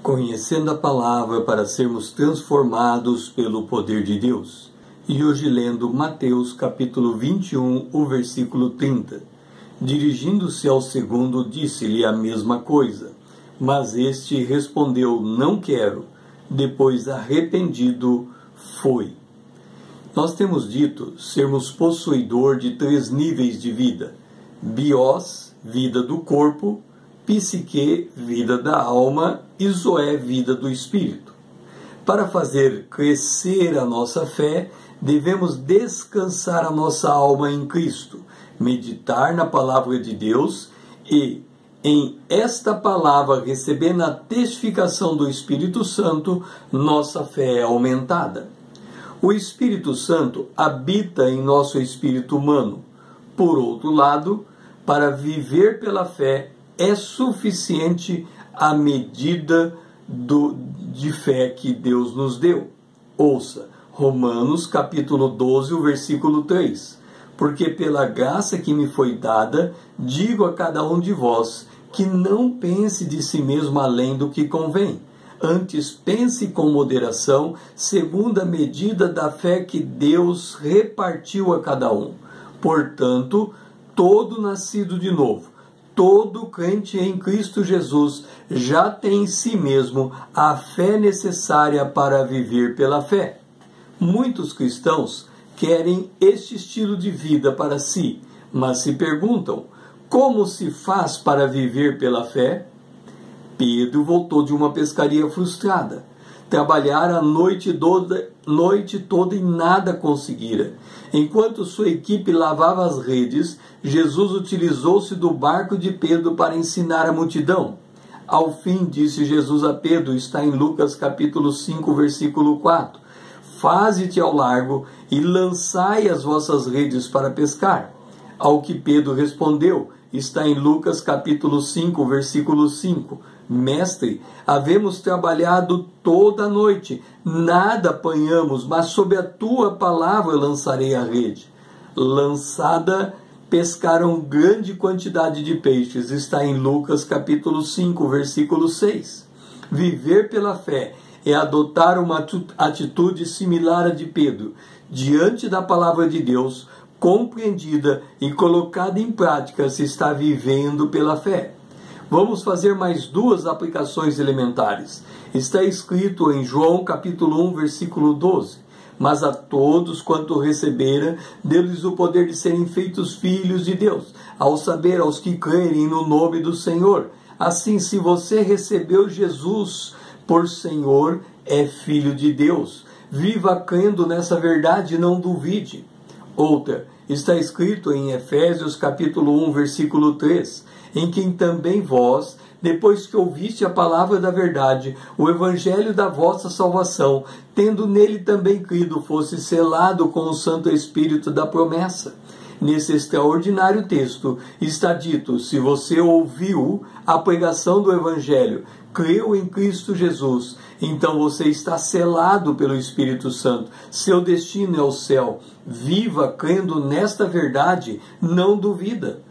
Conhecendo a palavra para sermos transformados pelo poder de Deus. E hoje lendo Mateus capítulo 21, o versículo 30. Dirigindo-se ao segundo, disse-lhe a mesma coisa. Mas este respondeu, não quero. Depois, arrependido, foi. Nós temos dito sermos possuidor de 3 níveis de vida. Bios, vida do corpo, psique, vida da alma, e zoé, vida do espírito. Para fazer crescer a nossa fé, devemos descansar a nossa alma em Cristo, meditar na palavra de Deus e, em esta palavra, recebendo a testificação do Espírito Santo, nossa fé é aumentada. O Espírito Santo habita em nosso espírito humano. Por outro lado, para viver pela fé, é suficiente a medida de fé que Deus nos deu. Ouça, Romanos capítulo 12, o versículo 3. Porque pela graça que me foi dada, digo a cada um de vós, que não pense de si mesmo além do que convém. Antes pense com moderação, segundo a medida da fé que Deus repartiu a cada um. Portanto, todo nascido de novo, todo crente em Cristo Jesus já tem em si mesmo a fé necessária para viver pela fé. Muitos cristãos querem este estilo de vida para si, mas se perguntam, como se faz para viver pela fé? Pedro voltou de uma pescaria frustrada. Trabalhara a noite toda e nada conseguira. Enquanto sua equipe lavava as redes, Jesus utilizou-se do barco de Pedro para ensinar a multidão. Ao fim, disse Jesus a Pedro, está em Lucas capítulo 5, versículo 4, faze-te ao largo e lançai as vossas redes para pescar. Ao que Pedro respondeu, está em Lucas capítulo 5, versículo 5, Mestre, havemos trabalhado toda a noite, nada apanhamos, mas sob a tua palavra lançarei a rede. Lançada, pescaram grande quantidade de peixes, está em Lucas capítulo 5, versículo 6. Viver pela fé é adotar uma atitude similar à de Pedro, diante da palavra de Deus, compreendida e colocada em prática, se está vivendo pela fé. Vamos fazer mais 2 aplicações elementares. Está escrito em João capítulo 1, versículo 12. Mas a todos quanto receberam, deu-lhes o poder de serem feitos filhos de Deus, ao saber aos que crerem no nome do Senhor. Assim, se você recebeu Jesus por Senhor, é filho de Deus. Viva crendo nessa verdade e não duvide. Outra, está escrito em Efésios capítulo 1, versículo 3, em quem também vós, depois que ouviste a palavra da verdade, o evangelho da vossa salvação, tendo nele também crido, fosse selado com o Santo Espírito da promessa. Nesse extraordinário texto está dito, se você ouviu a pregação do evangelho, creu em Cristo Jesus, então você está selado pelo Espírito Santo. Seu destino é o céu. Viva crendo nesta verdade, não duvida.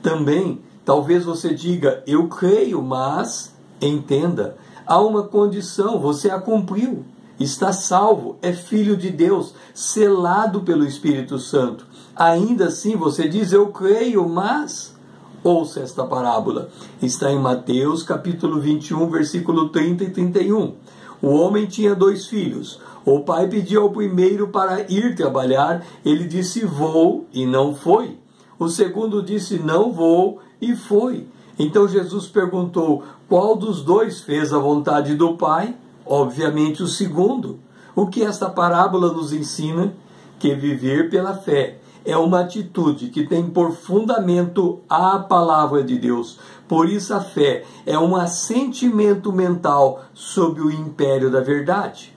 Também, talvez você diga, eu creio, mas, entenda, há uma condição, você a cumpriu. Está salvo, é filho de Deus, selado pelo Espírito Santo. Ainda assim você diz, eu creio, mas... Ouça esta parábola. Está em Mateus capítulo 21, versículo 30 e 31. O homem tinha 2 filhos. O pai pediu ao primeiro para ir trabalhar. Ele disse, vou, e não foi. O segundo disse, não vou, e foi. Então Jesus perguntou, qual dos 2 fez a vontade do pai? Obviamente o segundo. O que esta parábola nos ensina? Que viver pela fé é uma atitude que tem por fundamento a palavra de Deus. Por isso a fé é um assentimento mental sob o império da verdade.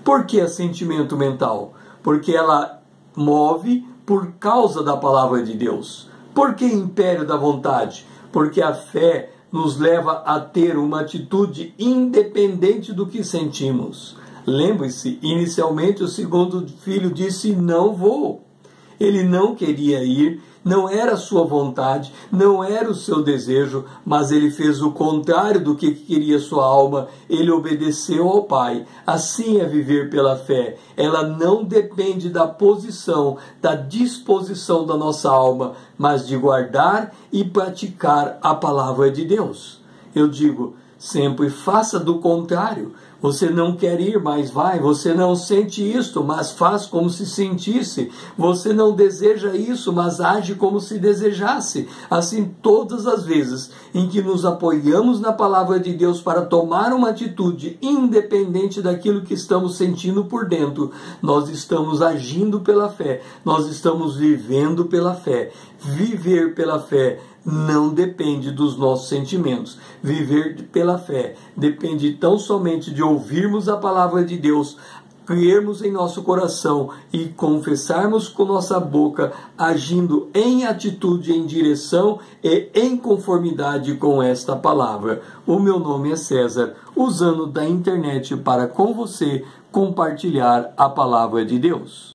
Por que assentimento mental? Porque ela move por causa da palavra de Deus. Por que império da vontade? Porque a fé nos leva a ter uma atitude independente do que sentimos. Lembre-se, inicialmente o segundo filho disse, não vou. Ele não queria ir, não era a sua vontade, não era o seu desejo, mas ele fez o contrário do que queria sua alma, ele obedeceu ao Pai. Assim é viver pela fé. Ela não depende da posição, da disposição da nossa alma, mas de guardar e praticar a palavra de Deus. Eu digo, sempre faça do contrário. Você não quer ir, mas vai. Você não sente isto, mas faz como se sentisse. Você não deseja isso, mas age como se desejasse. Assim, todas as vezes em que nos apoiamos na palavra de Deus para tomar uma atitude independente daquilo que estamos sentindo por dentro, nós estamos agindo pela fé. Nós estamos vivendo pela fé. Viver pela fé não depende dos nossos sentimentos. Viver pela fé depende tão somente de ouvirmos a palavra de Deus, crermos em nosso coração e confessarmos com nossa boca, agindo em atitude, em direção e em conformidade com esta palavra. O meu nome é César, usando da internet para com você compartilhar a palavra de Deus.